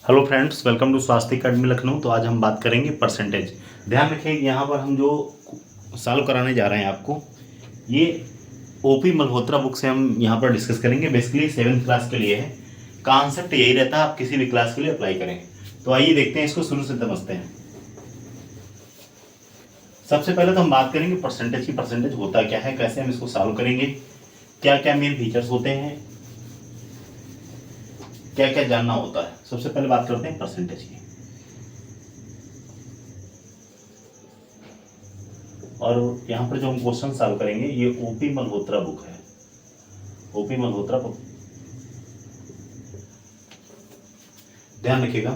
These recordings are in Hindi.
हेलो फ्रेंड्स, वेलकम टू स्वास्थ्य अकेडमी लखनऊ। तो आज हम बात करेंगे परसेंटेज। ध्यान रखें, यहाँ पर हम जो सॉल्व कराने जा रहे हैं आपको, ये ओपी मल्होत्रा बुक से हम यहाँ पर डिस्कस करेंगे। बेसिकली 7th क्लास के लिए है। कॉन्सेप्ट यही रहता है, आप किसी भी क्लास के लिए अप्लाई करें। तो आइए देखते हैं, इसको शुरू से समझते हैं। सबसे पहले तो हम बात करेंगे परसेंटेज की। परसेंटेज होता क्या है, कैसे हम इसको सॉल्व करेंगे, क्या क्या मेन फीचर्स होते हैं, क्या क्या जानना होता है। सबसे पहले बात करते हैं परसेंटेज की। और यहाँ पर जो हम क्वेश्चन सॉल्व करेंगे, ये ओपी मल्होत्रा बुक है। ओपी मल्होत्रा बुक, ध्यान रखिएगा।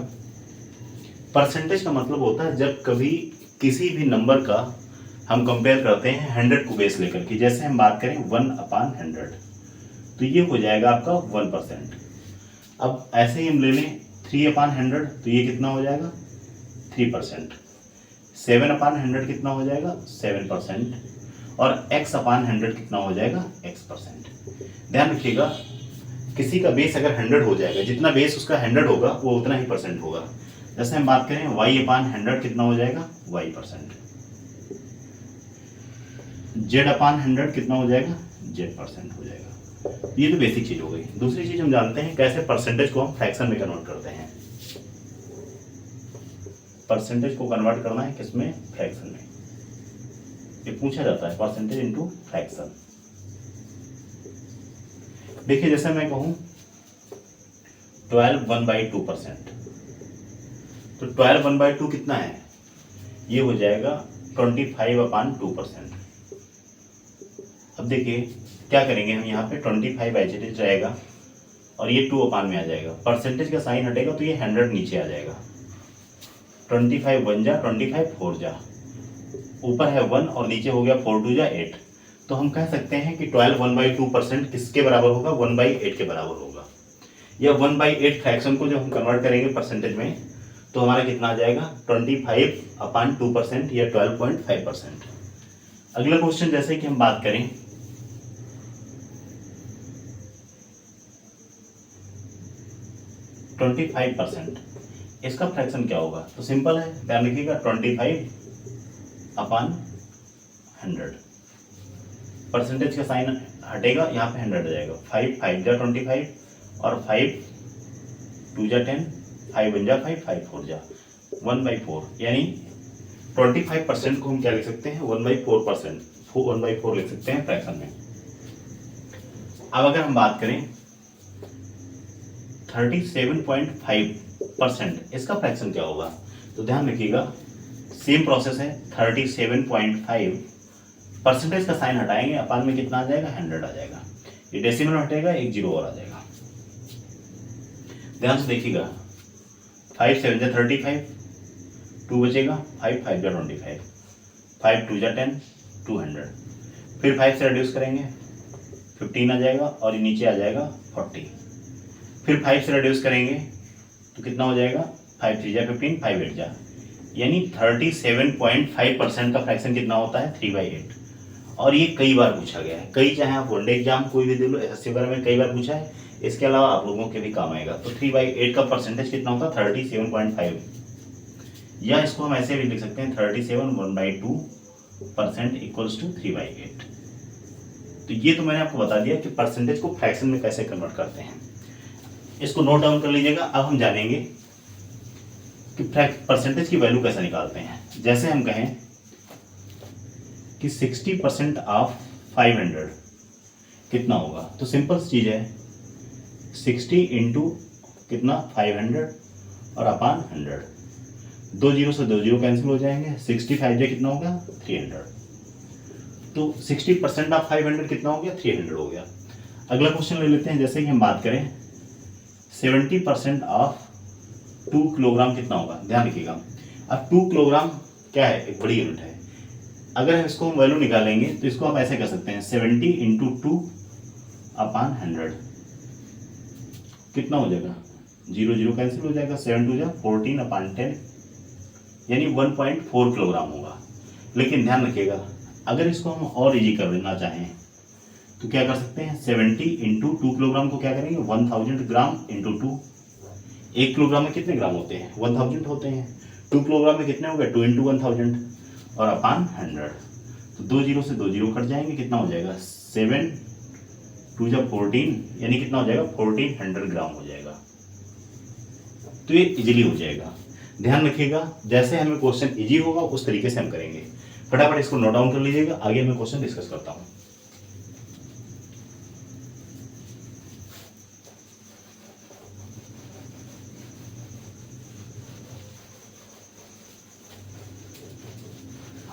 परसेंटेज का मतलब होता है जब कभी किसी भी नंबर का हम कंपेयर करते हैं 100 को बेस लेकर के। जैसे हम बात करें 1/100, तो ये हो जाएगा आपका 1%। अब ऐसे ही हम ले लें 3/100, तो ये कितना हो जाएगा 3%। 7/100 कितना हो जाएगा 7%। और x/100 कितना हो जाएगा x%। ध्यान रखिएगा, किसी का बेस अगर 100 हो जाएगा, जितना बेस उसका 100 होगा वो उतना ही परसेंट होगा। जैसे हम बात करें y/100 कितना हो जाएगा y%। z/100 कितना हो जाएगा z% हो जाएगा। ये तो बेसिक चीज हो गई। दूसरी चीज हम जानते हैं कैसे परसेंटेज को हम फ्रैक्शन में कन्वर्ट करते हैं। परसेंटेज को कन्वर्ट करना है किसमें, फ्रैक्शन में। ये पूछा जाता है परसेंटेज इनटू फ्रैक्शन। देखिए, जैसे मैं कहूं 12 1/2%, तो 12 1/2 कितना है, ये हो जाएगा 25/2%। अब देखिए क्या करेंगे हम, यहाँ पे 25 एज इट इज रहेगा और ये 2 में आ जाएगा। परसेंटेज का साइन हटेगा तो ये 100 नीचे आ जाएगा। 25 1 जा, 25 4 जा, ऊपर है 1 और नीचे हो गया 4 2 जा 8। तो हम कह सकते हैं कि 12 1/2% किसके बराबर होगा, 1/8 के बराबर होगा। या 1/8 फ्रैक्शन को जब हम कन्वर्ट करेंगे परसेंटेज में, तो हमारा कितना आ जाएगा 25/2% या 12.5%। अगला क्वेश्चन जैसे कि हम बात करें 25%, इसका फ्रैक्शन क्या होगा। तो सिंपल है, ध्यान रखिएगा 25/100। परसेंटेज का साइन हटेगा, यहाँ पे 100 आ जाएगा। 5 5 जा 25 और 5 2 जा 10, 5 1 जा 5, 5 4 जा 1/4। यानी 25% को हम क्या लिख सकते हैं 1/4%, 1/4 लिख सकते हैं फ्रैक्शन में। अब अगर हम बात करें 37.5%, इसका फ्रैक्शन क्या होगा। तो ध्यान रखिएगा, सेम प्रोसेस है। 37.5, परसेंटेज का साइन हटाएंगे, अपान में कितना आ जाएगा 100 आ जाएगा। ये डेसिमल हटेगा, एक जीरो और आ जाएगा। ध्यान से देखिएगा, 5 7 जा 35, 2 बचेगा, 5 5 जा 25, 5 2 जा 10, 200। फिर 5 से रिड्यूस करेंगे 15 आ जाएगा और ये नीचे आ जाएगा 40। फिर 5 से रिड्यूस करेंगे तो कितना हो जाएगा 5 3 जा 15, 5 8 जा, यानी 37.5% का फ्रैक्शन कितना होता है 3/8। और ये कई बार पूछा गया है, कई, चाहे आप वनडे एग्जाम कोई भी दे लो, एसएससी वगैरह में कई बार पूछा है। इसके अलावा आप लोगों के भी काम आएगा। तो 3/8 का परसेंटेज कितना होता है 37.5, या इसको हम ऐसे भी लिख सकते हैं 37 1/2% इक्वल्स टू 3/8। तो ये तो मैंने आपको बता दिया कि परसेंटेज को फ्रैक्शन में कैसे कन्वर्ट करते हैं। इसको नोट डाउन कर लीजिएगा। अब हम जानेंगे कि परसेंटेज की वैल्यू कैसे निकालते हैं। जैसे हम कहें कि 60% ऑफ 500 कितना होगा, तो सिंपल चीज है 60 इंटू कितना 500 और अपान 100। 2 जीरो से 2 जीरो कैंसिल हो जाएंगे। 65 जो कितना हो गया 300। तो 60% ऑफ 500 कितना हो गया 300 हो गया। अगला क्वेश्चन ले लेते हैं। जैसे कि हम बात करें 70% ऑफ 2 किलोग्राम कितना होगा। ध्यान रखिएगा, अब 2 किलोग्राम क्या है, एक बड़ी यूनिट है। अगर हम इसको वैल्यू निकालेंगे तो इसको आप ऐसे कर सकते हैं 70 इंटू 2/100 कितना हो जाएगा, 0 0 कैंसिल हो जाएगा, 7 2 जा 14/10, यानी 1.4 किलोग्राम होगा। लेकिन ध्यान रखिएगा, अगर इसको हम और इजी कर लेना चाहें तो क्या कर सकते हैं 70 इंटू 2 किलोग्राम को क्या करेंगे 1000 ग्राम इंटू 2, 1 किलोग्राम में कितने ग्राम होते हैं? 1000 होते हैं। 2 किलोग्राम में कितने हो गए? 2 × 1000 और अपान 100। तो 2 जीरो से 2 जीरो कट जाएंगे, कितना हो जाएगा? 7 2 जब 14, यानी कितना हो जाएगा? 1400 ग्राम हो जाएगा। तो ये इजीली हो जाएगा। ध्यान रखिएगा, जैसे हमें क्वेश्चन इजी होगा उस तरीके से हम करेंगे। फटाफट इसको नोट डाउन कर लीजिएगा, आगे मैं क्वेश्चन डिस्कस करता हूँ।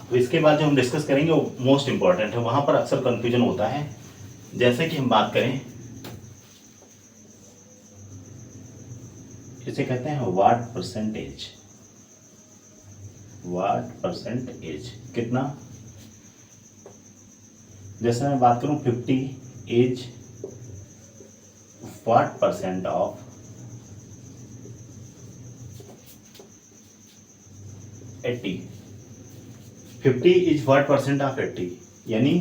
तो इसके बाद जो हम डिस्कस करेंगे वो मोस्ट इंपॉर्टेंट है, वहां पर अक्सर कंफ्यूजन होता है। जैसे कि हम बात करें, इसे कहते हैं वाट परसेंटेज। वाट परसेंटेज कितना? जैसे मैं बात करूं 50 is what percent of 80। 50 is what percent of 80, यानी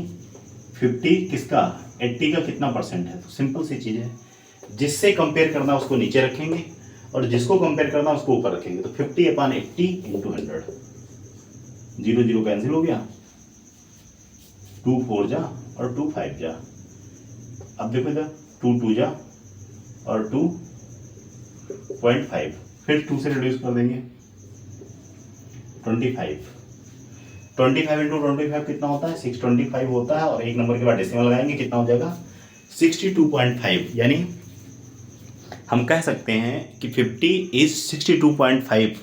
50 किसका? 80 का कितना परसेंट है? तो सिंपल सी चीज है, जिससे कंपेयर करना उसको नीचे रखेंगे और जिसको कंपेयर करना उसको ऊपर रखेंगे। तो 50/80 × 100, 0 0 कैंसिल हो गया, 2 4 जा और 2 5 जा। अब देखो इधर 2 2 जा और 2.5, फिर 2 से रिड्यूस कर देंगे, 25 × 25 कितना होता है? 625 होता है, और एक नंबर के बाद डेसिमल लगाएंगे, कितना हो जाएगा? 62.5। यानी हम कह सकते हैं कि 50 इज 62.5।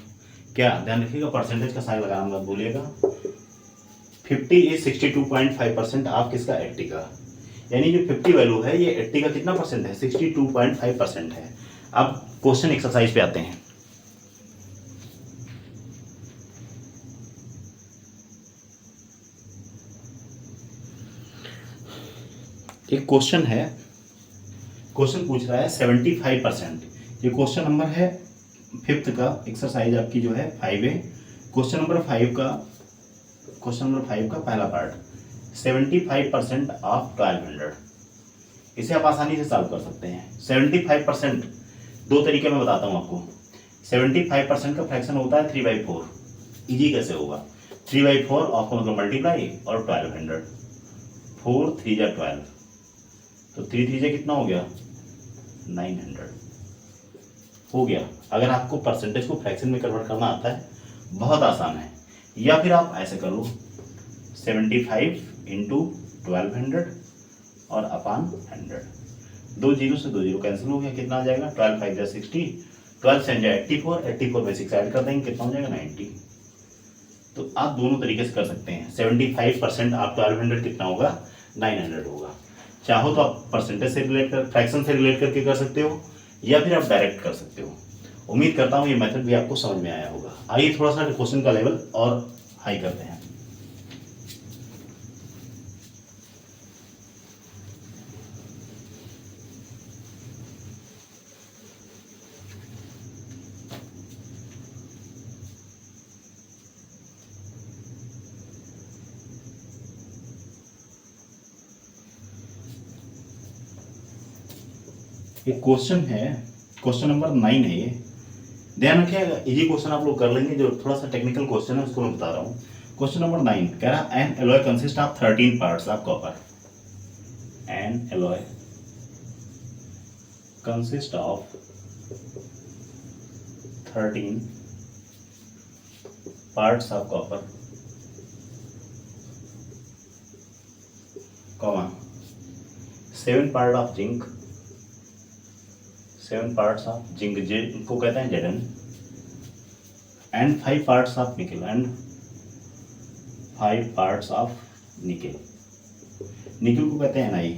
क्या ध्यान रखिएगा, परसेंटेज का साइन लगाना मत भूलिएगा। 50 इज 62.5% आप किसका? 80 का। यानी जो 50 वैल्यू है ये 80 का कितना परसेंट है? 62.5% है। अब क्वेश्चन एक्सरसाइज पे आते हैं। एक क्वेश्चन है, क्वेश्चन पूछ रहा है 75%। ये क्वेश्चन नंबर है 5th का, एक्सरसाइज आपकी जो है 5A। क्वेश्चन नंबर 5 का पहला पार्ट, 75% ऑफ 1200। इसे आप आसानी से सॉल्व कर सकते हैं। 75% दो तरीके में बताता हूँ आपको। 75% का फ्रैक्शन होता है 3/4। इजी कैसे होगा? 3/4 ऑफ का मतलब मल्टीप्लाई और 1200, 4 3 जा 12, तो 3 3 जा कितना हो गया? 900 हो गया। अगर आपको परसेंटेज को फ्रैक्शन में कन्वर्ट करना आता है, बहुत आसान है। या फिर आप ऐसे कर लो, 75 × 1200 और अपान 100। 2 जीरो से 2 जीरो कैंसिल हो गया, कितना आ जाएगा? 12 5 जा 60, 12 से 84, 84 में 6 ऐड कर देंगे, कितना हो जाएगा? 90। तो आप दोनों तरीके से कर सकते हैं। 75% आप 1200 कितना होगा? 900 होगा। चाहो तो आप परसेंटेज से रिलेट कर, फ्रैक्शन से रिलेट करके कर सकते हो, या फिर आप डायरेक्ट कर सकते हो। उम्मीद करता हूँ ये मेथड भी आपको समझ में आया होगा। आइए थोड़ा सा क्वेश्चन का लेवल और हाई करते हैं। एक क्वेश्चन है, क्वेश्चन नंबर 9 है ये। ध्यान रखिएगा, इजी क्वेश्चन आप लोग कर लेंगे, जो थोड़ा सा टेक्निकल क्वेश्चन है उसको मैं बता रहा हूँ। क्वेश्चन नंबर 9 कह रहा N alloy consist of 13 parts of copper. N alloy consist of 13 parts of copper, comma 7 part of zinc, 7 parts of zinc, जिनको कहते हैं Zn, एंड 5 पार्ट्स ऑफ निकल, एंड 5 पार्ट्स ऑफ निकल। निकल को कहते हैं Ni।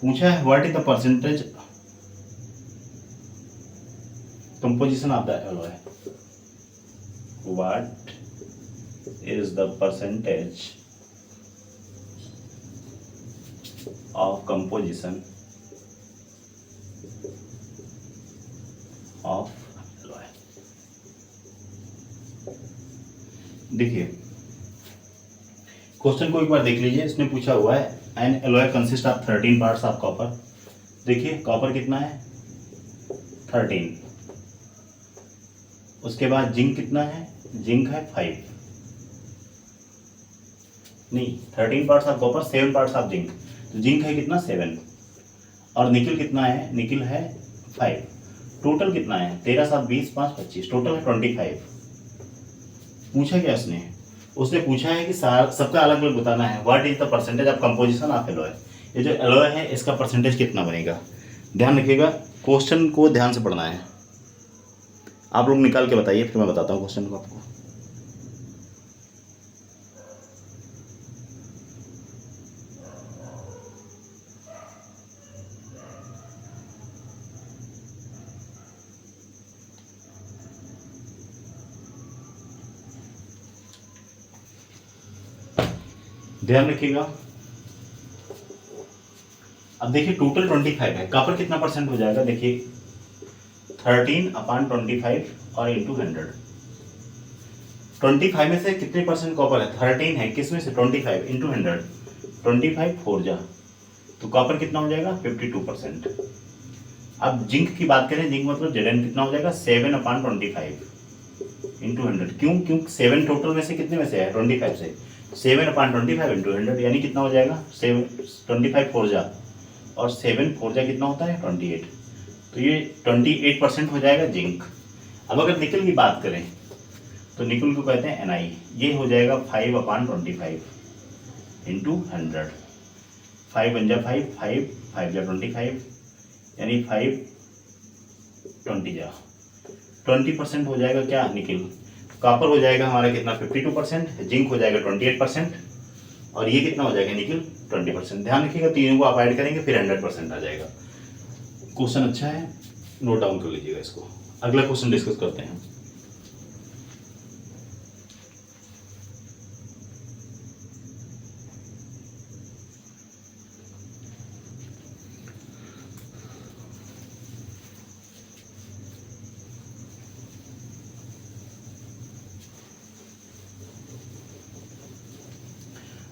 पूछा है what is the percentage composition of the alloy. What is the percentage of composition of alloy. देखिए क्वेश्चन को एक बार देख लीजिए। इसने पूछा हुआ है N alloy consist of 13 parts of copper. देखिए कॉपर कितना है? 13। उसके बाद जिंक कितना है, जिंक है 5, नहीं 13 parts of copper 7 parts of zinc, तो जिंक है कितना 7, और निकिल कितना है, निकिल है 5, टोटल कितना है 13 7 20 5 25, टोटल है 25। पूछा क्या उसने, उसने पूछा है कि सबका अलग अलग बताना है, what is the percentage of composition of alloy, ये जो एलॉय है इसका परसेंटेज कितना बनेगा। ध्यान रखिएगा, क्वेश्चन को ध्यान से पढ़ना है, आप लोग निकाल के बताइए फिर मैं बताता हूँ क्वेश्चन को आपको। ध्यान रखिएगा, अब देखिए टोटल 25 है, कॉपर कितना परसेंट हो जाएगा, देखिए 13/25 और इंटू 100। 25 में से कितने परसेंट कॉपर है, 13 है, किसमें से 25 इंटू 100, 25 4 जा, तो कॉपर कितना हो जाएगा 52%। अब जिंक की बात करें, जिंक मतलब Zn कितना हो जाएगा 7/25 इंटू 100, क्यों, क्योंकि 7 टोटल में से कितने में से है 25 से, 7/25 इंटू 100 यानी कितना हो जाएगा 25 4 जा, और 7 4 जा कितना होता है 28, तो ये 28% हो जाएगा जिंक। अब अगर निकल की बात करें तो निकल को कहते हैं Ni, ये हो जाएगा 5/25 इंटू 100, 5 बन जा 5 5 5 जा 25 यानी 5 20 जा 20% हो जाएगा क्या निकल। कॉपर हो जाएगा हमारा कितना 52%, जिंक हो जाएगा 28%, और ये कितना हो जाएगा निकल 20%। ध्यान रखिएगा तीनों को आप ऐड करेंगे फिर 100% आ जाएगा। क्वेश्चन अच्छा है, नोट डाउन कर लीजिएगा इसको। अगला क्वेश्चन डिस्कस करते हैं।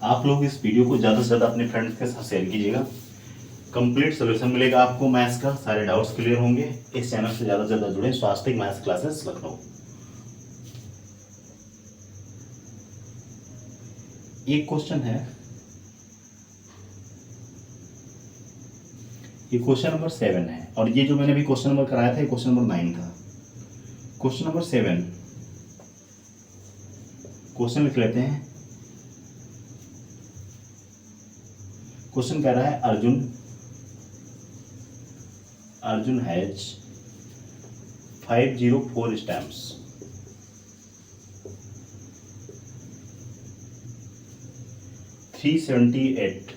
आप लोग इस वीडियो को ज़्यादा से ज़्यादा अपने फ्रेंड्स के साथ शेयर कीजिएगा। कंप्लीट सोल्यूशन मिलेगा आपको मैथ्स का, सारे डाउट्स क्लियर होंगे। इस चैनल से ज़्यादा से ज़्यादा जुड़ें, स्वास्तिक मैथ्स क्लासेस लखनऊ। एक क्वेश्चन है, ये क्वेश्चन नंबर 7 है, और ये जो मैंने अभी क्वेश्चन नंबर कराया था ये क्वेश्चन नंबर 9 था। क्वेश्चन नंबर 7 क्वेश्चन लिख लेते हैं। क्वेश्चन कह रहा है Arjun has 504 stamps, $378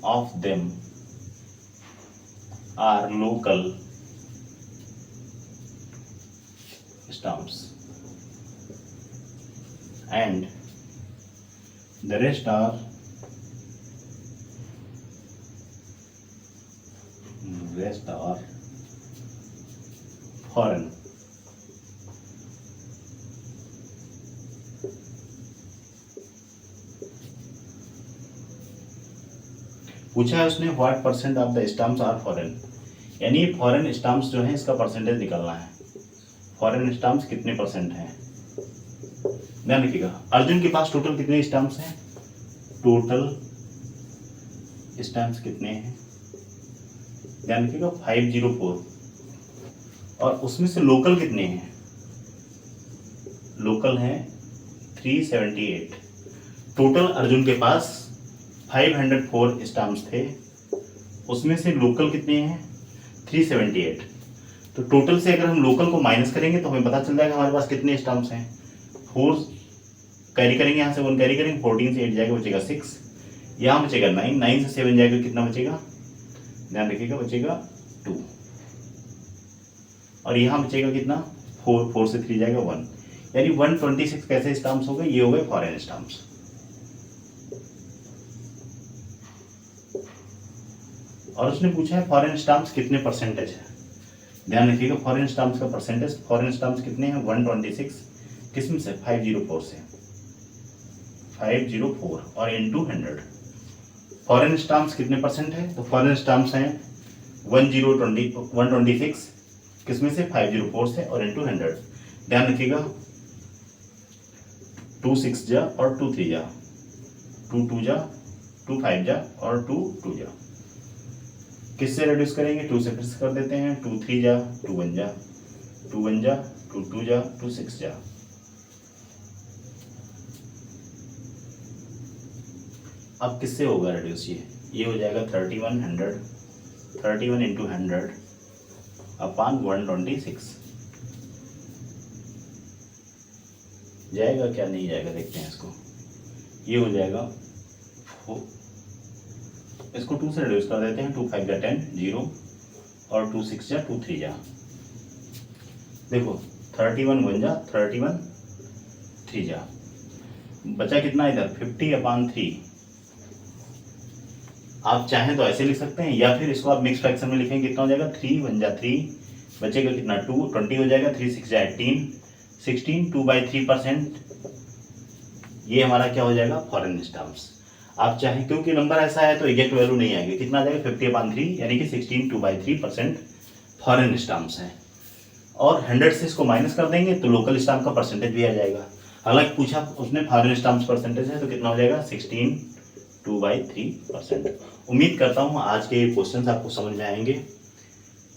of them are local stamps and the rest are foreign. पूछा है उसने what percent of the stamps are foreign, यानी फॉरेन स्टैम्प्स जो है इसका परसेंटेज निकालना है। फॉरेन स्टैम्प्स कितने परसेंट हैं, ध्यान रखिएगा। अर्जुन के पास टोटल कितने स्टैम्प्स हैं, टोटल स्टैम्प्स कितने हैं, ध्यान रखिएगा 504, और उसमें से लोकल कितने हैं, लोकल हैं 378। टोटल अर्जुन के पास 504 स्टैम्प्स थे, उसमें से लोकल कितने हैं 378। तो टोटल से अगर हम लोकल को माइनस करेंगे तो हमें पता चल जाएगा हमारे पास कितने स्टैम्प्स हैं। 4 कैरी करेंगे, यहाँ से 1 कैरी करेंगे, 14 से 8 जाएगा बचेगा 6, यहाँ बचेगा 9, 9 से 7 जाएगा कितना बचेगा, ध्यान रखिएगा बचेगा 2, और यहाँ बचेगा कितना 4, 4 से 3 जाएगा 1, यानी 126 कैसे स्टैम्प्स हो गए, ये हो गए फॉरेन स्टैम्प्स। और उसने पूछा है फॉरेन स्टैम्प्स कितने परसेंटेज है, ध्यान रखिएगा फॉरेन स्टैम्प्स का परसेंटेज, फॉरेन स्टैम्प्स कितने हैं 126, किसमें से 504 से, 504 और इंटू 100। फॉरेन स्टैम्प्स कितने परसेंट है, तो फॉरेन स्टैम्प्स हैं 126 किसमें से 504 से और इंटू 100। ध्यान रखिएगा 2 6 जा और 2 3 जा, 2 2 जा, 2 5 जा और 2 2 जा। किससे रिड्यूस करेंगे? 2 से फिर से कर देते हैं, 2 3 जा, 2 1 जा, 2 1 जा, 2 2 जा, 2 6 जा। अब किससे होगा रिड्यूस? ये हो जाएगा 31 इंटू 100 अपॉन 126। जाएगा क्या? नहीं जाएगा, देखते हैं इसको। ये हो जाएगा, इसको 2 से रिड्यूस कर देते हैं, 2 5 जा 10 0 और 2 6 जा 2 3 जा। देखो 31 1 जा 31 3 जा, बचा कितना इधर? 50/3। आप चाहें तो ऐसे लिख सकते हैं या फिर इसको आप मिक्स फ्रैक्शन में लिखेंगे। कितना हो जाएगा? 3 1 जा 3, बचेगा कितना? 2 20 हो जाएगा, 3 6 जा 18 16 2/3%। ये हमारा क्या हो जाएगा? Foreign stamps. आप चाहें, क्योंकि नंबर ऐसा है तो एग्जैक्ट वैल्यू नहीं आएगी। कितना आ जाएगा? 50/3 यानी कि 16 2/3% फॉरेन स्टैम्प्स हैं। और 100 से इसको माइनस कर देंगे तो लोकल स्टैम्प का परसेंटेज भी आ जाएगा। हालांकि पूछा उसने फॉरेन स्टैम्प्स परसेंटेज है तो कितना हो जाएगा? 16 2/3%। उम्मीद करता हूँ आज के क्वेश्चंस आपको समझ में आएंगे।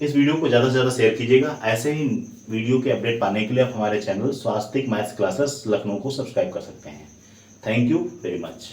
इस वीडियो को ज़्यादा से ज़्यादा शेयर कीजिएगा। ऐसे ही वीडियो के अपडेट पाने के लिए आप हमारे चैनल स्वास्तिक मैथ्स क्लासेस लखनऊ को सब्सक्राइब कर सकते हैं। Thank you very much.